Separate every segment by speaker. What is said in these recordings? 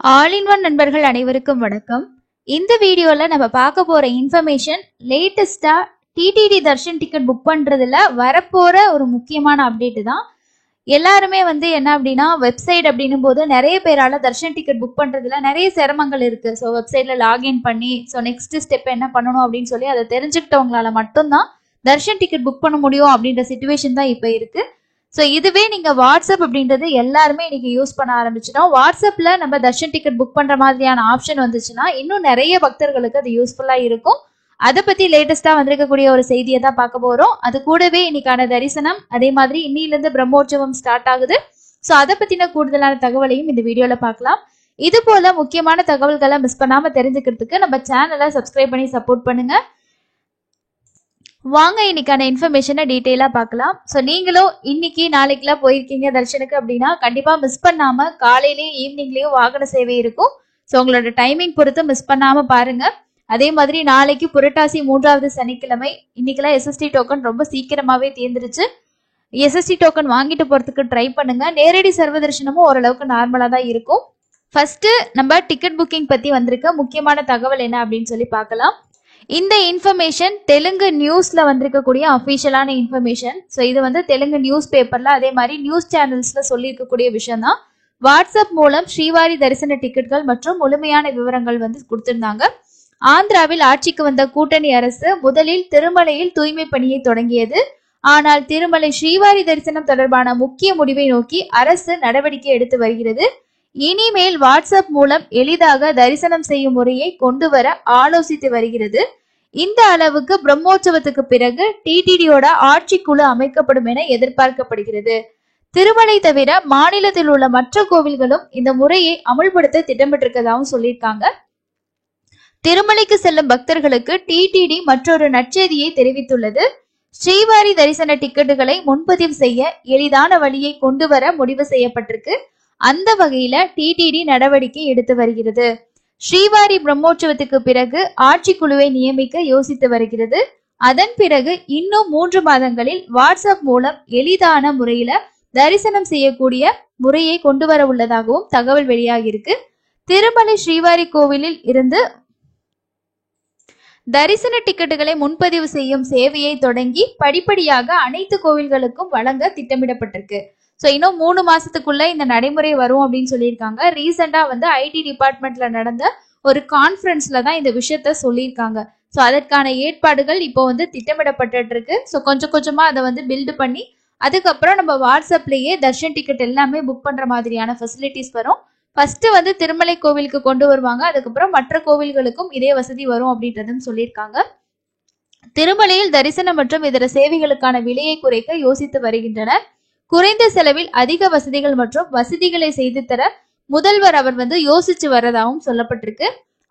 Speaker 1: All in one நண்பர்கள் அனைவருக்கும் வணக்கம். இந்த வீடியோல நம்ம பார்க்க போற இன்ஃபர்மேஷன் லேட்டஸ்டா டிடிடி தர்ஷன் டிக்கெட் புக் பண்றதுல வரப்போற ஒரு முக்கியமான அப்டேட் தான். எல்லாருமே என்ன அப்படின்னா வெப்சைட் அப்படின்னும் போது நிறைய பேரால தர்ஷன் டிக்கெட் புக் பண்றதுல நிறைய சிரமங்கள் இருக்கு. ஸோ வெப்சைட்ல லாகின் பண்ணி நெக்ஸ்ட் ஸ்டெப் என்ன பண்ணணும் அப்படின்னு சொல்லி அதை தெரிஞ்சுக்கிட்டவங்களால மட்டும்தான் தர்ஷன் டிக்கெட் புக் பண்ண முடியும் அப்படின்ற சிச்சுவேஷன் தான் இப்போ இருக்கு. ஸோ இதுவே நீங்க வாட்ஸ்அப் அப்படின்றது எல்லாருமே இன்னைக்கு யூஸ் பண்ண ஆரம்பிச்சிட்டோம். வாட்ஸ்அப்ல நம்ம தர்ஷன் டிக்கெட் புக் பண்ற மாதிரியான ஆப்ஷன் வந்துச்சுன்னா இன்னும் நிறைய பக்தர்களுக்கு அது யூஸ்ஃபுல்லா இருக்கும். அதை பத்தி லேட்டஸ்டா வந்திருக்கக்கூடிய ஒரு செய்தியை தான் பார்க்க போறோம். அது கூடவே இன்னைக்கான தரிசனம், அதே மாதிரி இன்னிலிருந்து பிரம்மோற்சவம் ஸ்டார்ட் ஆகுது. ஸோ அதை பத்தின கூடுதலான தகவலையும் இந்த வீடியோல பார்க்கலாம். இது போல முக்கியமான தகவல்களை மிஸ் பண்ணாம தெரிஞ்சுக்கிறதுக்கு நம்ம சேனலை சப்ஸ்கிரைப் பண்ணி சப்போர்ட் பண்ணுங்க. வாங்க இன்னைக்கான இன்ஃபர்மேஷனை டீட்டெயிலா பார்க்கலாம். ஸோ நீங்களும் இன்னைக்கு நாளைக்குலாம் போயிருக்கீங்க தர்ஷனுக்கு அப்படின்னா கண்டிப்பா மிஸ் பண்ணாம காலையிலயும் ஈவினிங்லயும் வாகன சேவை இருக்கும். ஸோ உங்களோட டைமிங் பொறுத்து மிஸ் பண்ணாம பாருங்க. அதே மாதிரி நாளைக்கு புரட்டாசி 3வது சனிக்கிழமை. இன்னைக்கெல்லாம் எஸ்எஸ்டி டோக்கன் ரொம்ப சீக்கிரமாவே தீர்ந்துருச்சு. எஸ்எஸ்டி டோக்கன் வாங்கிட்டு போறதுக்கு ட்ரை பண்ணுங்க. நேரடி சர்வ தரிசனமும் ஓரளவுக்கு நார்மலா தான் இருக்கும். ஃபர்ஸ்ட் நம்ம டிக்கெட் புக்கிங் பத்தி வந்திருக்க முக்கியமான தகவல் என்ன அப்படின்னு சொல்லி பார்க்கலாம். இந்த இன்ஃபர்மேஷன் தெலுங்கு நியூஸ்ல வந்திருக்கக்கூடிய அஃபிஷியலான இன்ஃபர்மேஷன். ஸோ இது தெலுங்கு நியூஸ் பேப்பர்ல அதே மாதிரி நியூஸ் சேனல்ஸ்ல சொல்லியிருக்கக்கூடிய விஷயம் தான். வாட்ஸ்அப் மூலம் ஸ்ரீவாரி தரிசன டிக்கெட்கள் மற்றும் முழுமையான விவரங்கள் கொடுத்திருந்தாங்க. ஆந்திராவில் ஆட்சிக்கு வந்த கூட்டணி அரசு முதலில் திருமலையில் தூய்மை பணியை தொடங்கியது. ஆனால் திருமலை ஸ்ரீவாரி தரிசனம் தொடர்பான முக்கிய முடிவை நோக்கி அரசு நடவடிக்கை எடுத்து வருகிறது. இனிமேல் வாட்ஸ்அப் மூலம் எளிதாக தரிசனம் செய்யும் முறையை கொண்டு வர ஆலோசித்து வருகிறது. இந்த அளவுக்கு பிரம்மோற்சவத்துக்கு பிறகு டிடிடியோட ஆட்சிக்குழு அமைக்கப்படும் என எதிர்பார்க்கப்படுகிறது. திருமலை தவிர மாநிலத்தில் உள்ள மற்ற கோவில்களும் இந்த முறையை அமுல்படுத்த திட்டமிட்டிருக்கதாகவும் சொல்லியிருக்காங்க. திருமலைக்கு செல்லும் பக்தர்களுக்கு டிடிடி மற்றொரு நற்செய்தியை தெரிவித்துள்ளது. ஸ்ரீவாரி தரிசன டிக்கெட்டுகளை முன்பதிவு செய்ய எளிதான வழியை கொண்டு வர முடிவு செய்யப்பட்டிருக்கு. அந்த வகையில டிடிடி நடவடிக்கை எடுத்து வருகிறது. ஸ்ரீவாரி பிரம்மோற்சவத்துக்கு பிறகு ஆட்சிக்குழுவை நியமிக்க யோசித்து வருகிறது. அதன் பிறகு இன்னும் 3 மாதங்களில் வாட்ஸ்அப் மூலம் எளிதான முறையில தரிசனம் செய்யக்கூடிய முறையை கொண்டு வர உள்ளதாகவும் தகவல் வெளியாகியிருக்கு. திருமலை ஸ்ரீவாரி கோவிலில் இருந்து தரிசன டிக்கெட்டுகளை முன்பதிவு செய்யும் சேவையை தொடங்கி படிப்படியாக அனைத்து கோவில்களுக்கும் வழங்க திட்டமிடப்பட்டிருக்கு. ஸோ இன்னும் 3 மாசத்துக்குள்ள இந்த நடைமுறை வரும் அப்படின்னு சொல்லியிருக்காங்க. ரீசெண்டா ஐடி டிபார்ட்மெண்ட்ல நடந்த ஒரு கான்ஃபரன்ஸ்ல தான் இந்த விஷயத்த சொல்லியிருக்காங்க. ஸோ அதற்கான ஏற்பாடுகள் இப்போ திட்டமிடப்பட்டு இருக்கு. ஸோ கொஞ்சம் கொஞ்சமா அதை பில்டு பண்ணி அதுக்கப்புறம் நம்ம வாட்ஸ்அப்லயே தர்ஷன் டிக்கெட் எல்லாமே புக் பண்ற மாதிரியான ஃபெசிலிட்டிஸ் வரும். ஃபர்ஸ்ட் திருமலை கோவிலுக்கு கொண்டு வருவாங்க. அதுக்கப்புறம் மற்ற கோவில்களுக்கும் இதே வசதி வரும் அப்படின்றதும் சொல்லியிருக்காங்க. திருமலையில் தரிசனம் மற்றும் இதர சேவைகளுக்கான விலையை குறைக்க யோசித்து வருகின்றனர். குறைந்த செலவில் அதிக வசதிகள் மற்றும் வசதிகளை செய்து தர முதல்வர் அவர் யோசிச்சு வரதாகவும் சொல்லப்பட்டிருக்கு.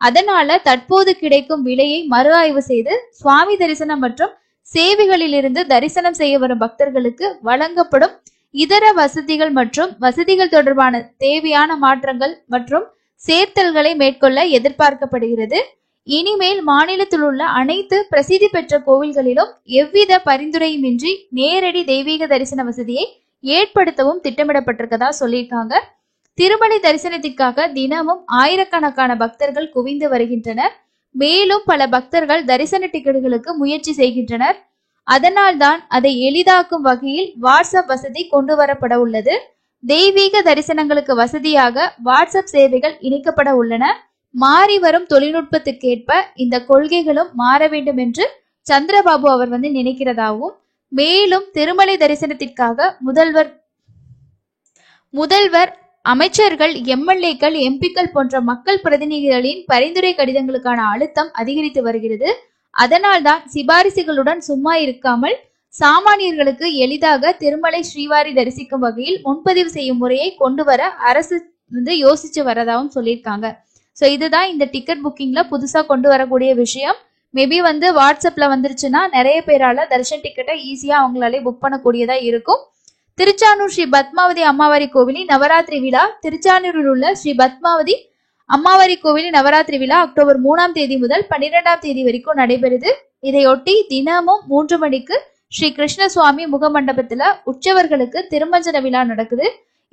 Speaker 1: அதனால தற்போது கிடைக்கும் விலையை மறு ஆய்வு செய்து சுவாமி தரிசனம் மற்றும் சேவைகளில் இருந்து தரிசனம் செய்ய வரும் பக்தர்களுக்கு வழங்கப்படும் இதர வசதிகள் மற்றும் வசதிகள் தொடர்பான தேவையான மாற்றங்கள் மற்றும் சேர்த்தல்களை மேற்கொள்ள எதிர்பார்க்கப்படுகிறது. இனிமேல் மாநிலத்தில் உள்ள அனைத்து பிரசித்தி பெற்ற கோவில்களிலும் எவ்வித பரிந்துரையுமின்றி நேரடி தெய்வீக தரிசன வசதியை ஏற்படுத்தவும் திட்டமிடப்பட்டிருக்கதா சொல்லியிருக்காங்க. திருமலை தரிசனத்திற்காக தினமும் ஆயிரக்கணக்கான பக்தர்கள் குவிந்து வருகின்றனர். மேலும் பல பக்தர்கள் தரிசன டிக்கெட்டுகளுக்கு முயற்சி செய்கின்றனர். அதனால்தான் அதை எளிதாக்கும் வகையில் வாட்ஸ்அப் வசதி கொண்டு வரப்பட உள்ளது. தெய்வீக தரிசனங்களுக்கு வசதியாக வாட்ஸ்அப் சேவைகள் இணைக்கப்பட உள்ளன. மாறி வரும் தொழில்நுட்பத்துக்கேற்ப இந்த கொள்கைகளும் மாற வேண்டும் என்று சந்திரபாபு அவர் நினைக்கிறதாகவும், மேலும் திருமலை தரிசனத்திற்காக முதல்வர் அமைச்சர்கள், எம்எல்ஏக்கள், எம்பிக்கள் போன்ற மக்கள் பிரதிநிதிகளின் பரிந்துரை கடிதங்களுக்கான அழுத்தம் அதிகரித்து வருகிறது. அதனால்தான் சிபாரிசுகளுடன் சும்மா இருக்காமல் சாமானியர்களுக்கு எளிதாக திருமலை ஸ்ரீவாரி தரிசிக்கும் வகையில் முன்பதிவு செய்யும் முறையை கொண்டு வர அரசு யோசிச்சு வரதாகவும் சொல்லியிருக்காங்க. ஸோ இதுதான் இந்த டிக்கெட் புக்கிங்ல புதுசா கொண்டு வரக்கூடிய விஷயம். மேபி வாட்ஸ்அப்ல வந்துருச்சுன்னா நிறைய பேரால தர்ஷன் டிக்கெட்டை ஈஸியா அவங்களாலே புக் பண்ணக்கூடியதா இருக்கும். திருச்சானூர் ஸ்ரீ பத்மாவதி அம்மாவாரி கோவிலின் நவராத்திரி விழா. திருச்சானூரில் உள்ள ஸ்ரீ பத்மாவதி அம்மாவாரி கோவிலின் நவராத்திரி விழா அக்டோபர் 3ஆம் தேதி முதல் 12ஆம் தேதி வரைக்கும் நடைபெறுது. இதையொட்டி தினமும் 3 மணிக்கு ஸ்ரீ கிருஷ்ண சுவாமி முகமண்டபத்துல உற்சவர்களுக்கு திருமஞ்சன விழா நடக்குது.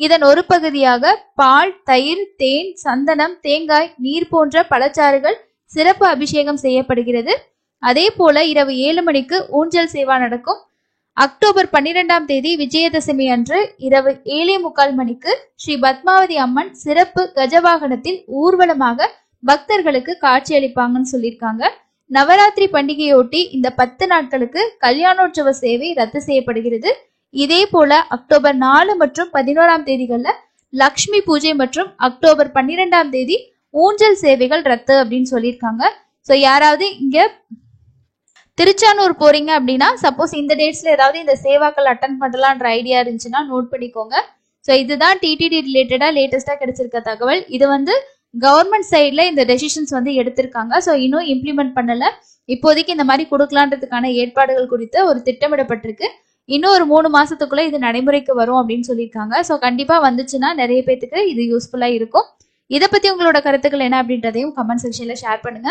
Speaker 1: இதன் ஒரு பகுதியாக பால், தயிர், தேன், சந்தனம், தேங்காய், நீர் போன்ற பழச்சாறுகள் சிறப்பு அபிஷேகம் செய்யப்படுகிறது. அதே போல இரவு 7 மணிக்கு ஊஞ்சல் சேவா நடக்கும். அக்டோபர் 12ஆம் தேதி விஜயதசமி அன்று இரவு 7:45 மணிக்கு ஸ்ரீ பத்மாவதி அம்மன் சிறப்பு கஜவாகனத்தில் ஊர்வலமாக பக்தர்களுக்கு காட்சியளிப்பாங்கன்னு சொல்லியிருக்காங்க. நவராத்திரி பண்டிகையொட்டி இந்த 10 நாட்களுக்கு கல்யாணோற்சவ சேவை ரத்து செய்யப்படுகிறது. இதே போல அக்டோபர் 4 மற்றும் 11ஆம் தேதிகள்ல லக்ஷ்மி பூஜை மற்றும் அக்டோபர் 12ஆம் தேதி ஊஞ்சல் சேவைகள் ரத்து அப்படின்னு சொல்லியிருக்காங்க. ஸோ யாராவது இங்க திருச்சானூர் போறீங்க அப்படின்னா சப்போஸ் இந்த டேட்ஸ்ல ஏதாவது இந்த சேவாக்கள் அட்டன் பண்ணலான்ற ஐடியா இருந்துச்சுன்னா நோட் பண்ணிக்கோங்க. ஸோ இதுதான் டிடிடி ரிலேட்டடா லேட்டஸ்டா கிடைச்சிருக்க தகவல். இது கவர்மெண்ட் சைட்ல இந்த டெசிஷன்ஸ் எடுத்திருக்காங்க. ஸோ இன்னும் இம்ப்ளிமெண்ட் பண்ணல. இப்போதைக்கு இந்த மாதிரி கொடுக்கலான்றதுக்கான ஏற்பாடுகள் குறித்து ஒரு திட்டமிடப்பட்டிருக்கு. இன்னும் ஒரு 3 மாசத்துக்குள்ள இது நடைமுறைக்கு வரும் அப்படின்னு சொல்லியிருக்காங்க. ஸோ கண்டிப்பா வந்துச்சுன்னா நிறைய பேத்துக்கு இது யூஸ்ஃபுல்லா இருக்கும். இதை பத்தி உங்களோட கருத்துக்கள் என்ன அப்படின்றதையும் கமெண்ட் செக்ஷன்ல ஷேர் பண்ணுங்க.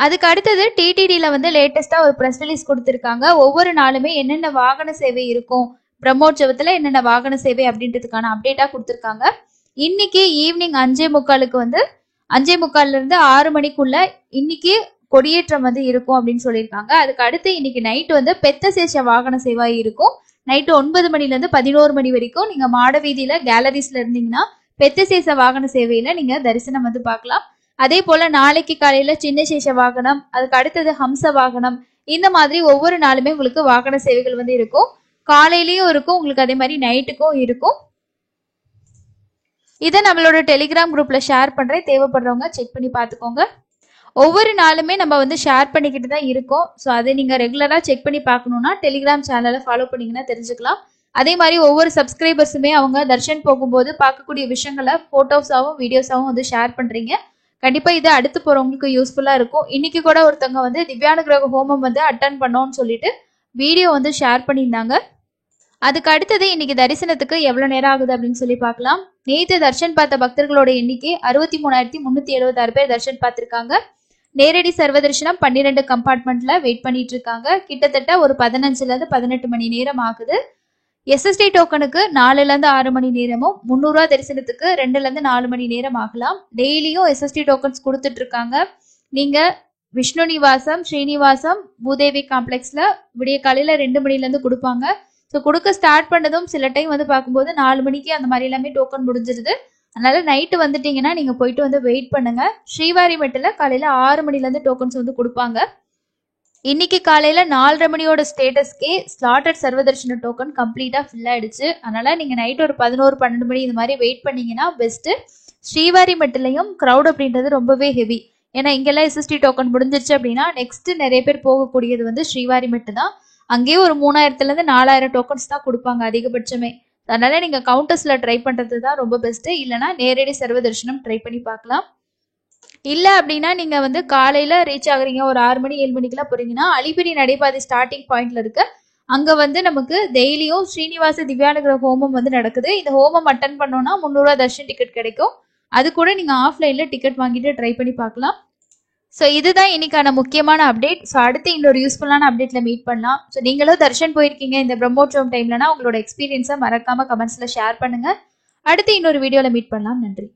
Speaker 1: அதுக்கு அடுத்தது டிடிடில லேட்டஸ்டா ஒரு ப்ரெஸ் ரிலீஸ் கொடுத்திருக்காங்க. ஒவ்வொரு நாளுமே என்னென்ன வாகன சேவை இருக்கும், பிரம்மோற்சவத்துல என்னென்ன வாகன சேவை அப்படின்றதுக்கான அப்டேட்டா கொடுத்திருக்காங்க. இன்னைக்கு ஈவினிங் 5:45க்கு 5:45 இருந்து 6 மணிக்குள்ள இன்னைக்கு கொடியேற்றம் இருக்கும் அப்படின்னு சொல்லியிருக்காங்க. அதுக்கு அடுத்து இன்னைக்கு நைட்டு பெத்த சேஷ வாகன சேவை இருக்கும். நைட்டு 9 மணில இருந்து 11 மணி வரைக்கும் நீங்க மாட வீதியில கேலரிஸ்ல இருந்தீங்கன்னா பெத்த சேஷ வாகன சேவையில நீங்க தரிசனம் பார்க்கலாம். அதே போல நாளைக்கு காலையில சின்ன சேஷ வாகனம், அதுக்கு அடுத்தது ஹம்ச வாகனம், இந்த மாதிரி ஒவ்வொரு நாளுமே உங்களுக்கு வாகன சேவைகள் இருக்கும். காலையிலயும் இருக்கும் உங்களுக்கு, அதே மாதிரி நைட்டுக்கும் இருக்கும். இதை நம்மளோட டெலிகிராம் குரூப்ல ஷேர் பண்றேன். தேவைப்படுறவங்க செக் பண்ணி பார்த்துக்கோங்க. ஒவ்வொரு நாளுமே நம்ம ஷேர் பண்ணிக்கிட்டு தான் இருக்கோம். ஸோ அதை நீங்க ரெகுலரா செக் பண்ணி பார்க்கணும்னா டெலிகிராம் சேனலை ஃபாலோ பண்ணீங்கன்னா தெரிஞ்சுக்கலாம். அதே மாதிரி ஒவ்வொரு சப்ஸ்கிரைபர்ஸுமே அவங்க தர்ஷன் போகும்போது பார்க்கக்கூடிய விஷயங்களை போட்டோஸாவும் வீடியோஸாவும் ஷேர் பண்றீங்க. கண்டிப்பா இது அடுத்து போறவங்களுக்கு யூஸ்ஃபுல்லா இருக்கும். இன்னைக்கு கூட ஒருத்தவங்க திவ்யானுகிரக ஹோமம் அட்டன் பண்ணோம்னு சொல்லிட்டு வீடியோ ஷேர் பண்ணியிருந்தாங்க. அதுக்கு அடுத்தது இன்னைக்கு தரிசனத்துக்கு எவ்வளவு நேரம் ஆகுது அப்படின்னு சொல்லி பார்க்கலாம். நேற்று தர்ஷன் பார்த்த பக்தர்களோட எண்ணிக்கை 63,376 பேர் தர்ஷன் பார்த்திருக்காங்க. நேரடி சர்வ தரிசனம் 12 கம்பார்ட்மெண்ட்ல வெயிட் பண்ணிட்டு இருக்காங்க. கிட்டத்தட்ட ஒரு 15ல இருந்து 18 மணி நேரம் ஆகுது. எஸ்எஸ்டி டோக்கனுக்கு 4ல இருந்து 6 மணி நேரமும், 300 ரூபா தரிசனத்துக்கு 2ல இருந்து 4 மணி நேரம் ஆகலாம். டெய்லியும் எஸ்எஸ்டி டோக்கன்ஸ் கொடுத்துட்டு இருக்காங்க. நீங்க விஷ்ணு நிவாசம், ஸ்ரீனிவாசம், பூதேவி காம்ப்ளெக்ஸ்ல விடிய காலையில 2 மணில இருந்து கொடுப்பாங்க. ஸோ கொடுக்க ஸ்டார்ட் பண்ணதும் சில டைம் பார்க்கும்போது 4 மணிக்கு அந்த மாதிரி எல்லாமே டோக்கன் முடிஞ்சிருது. அதனால நைட்டு வந்துட்டீங்கன்னா நீங்க போயிட்டு வெயிட் பண்ணுங்க. ஸ்ரீவாரிமெட்டில் காலையில 6 மணில இருந்து டோக்கன்ஸ் கொடுப்பாங்க. இன்னைக்கு காலையில 4:30 மணியோட ஸ்டேட்டஸ்க்கே ஸ்லாட்டட் சர்வதர்ஷன டோக்கன் கம்ப்ளீட்டா ஃபில் ஆயிடுச்சு. அதனால நீங்க நைட் ஒரு 11-12 மணி இந்த மாதிரி வெயிட் பண்ணீங்கன்னா பெஸ்ட். ஸ்ரீவாரிமெட்டிலையும் க்ரௌட் அப்படின்றது ரொம்பவே ஹெவி. ஏன்னா இங்கெல்லாம் எஸ்எஸ்டி டோக்கன் முடிஞ்சிருச்சு அப்படின்னா நெக்ஸ்ட் நிறைய பேர் போகக்கூடியது ஸ்ரீவாரிமெட்டு தான். அங்கேயே ஒரு 3000ல இருந்து 4000 டோக்கன்ஸ் தான் கொடுப்பாங்க அதிகபட்சமே. அதனால நீங்க கவுண்டர்ஸ்ல ட்ரை பண்றது தான் ரொம்ப பெஸ்ட். இல்லைன்னா நேரடி சர்வ தரிசனம் ட்ரை பண்ணி பார்க்கலாம். இல்ல அப்படின்னா நீங்க காலையில ரீச் ஆகுறீங்க, ஒரு 6 மணி 7 மணிக்கெல்லாம் போறீங்கன்னா அலிபிரி நடைபாதை ஸ்டார்டிங் பாயிண்ட்ல இருக்கு. அங்க நமக்கு டெய்லியும் ஸ்ரீனிவாச திவ்யானுகிரக ஹோமம் நடக்குது. இந்த ஹோமம் அட்டன் பண்ணோம்னா 300 ரூபா தர்ஷன் டிக்கெட் கிடைக்கும். அது கூட நீங்க ஆஃப்லைன்ல டிக்கெட் வாங்கிட்டு ட்ரை பண்ணி பார்க்கலாம். ஸோ இதுதான் இன்னைக்கான முக்கியமான அப்டேட். ஸோ அடுத்து இன்னொரு யூஸ்ஃபுல்லான அப்டேட்ல மீட் பண்ணலாம். ஸோ நீங்களும் தர்ஷன் போயிருக்கீங்க இந்த பிரம்மோற்சவம் டைம்லனா உங்களோட எக்ஸ்பீரியன்ஸை மறக்காம கமெண்ட்ஸ்ல ஷேர் பண்ணுங்க. அடுத்து இன்னொரு வீடியோல மீட் பண்ணலாம். நன்றி.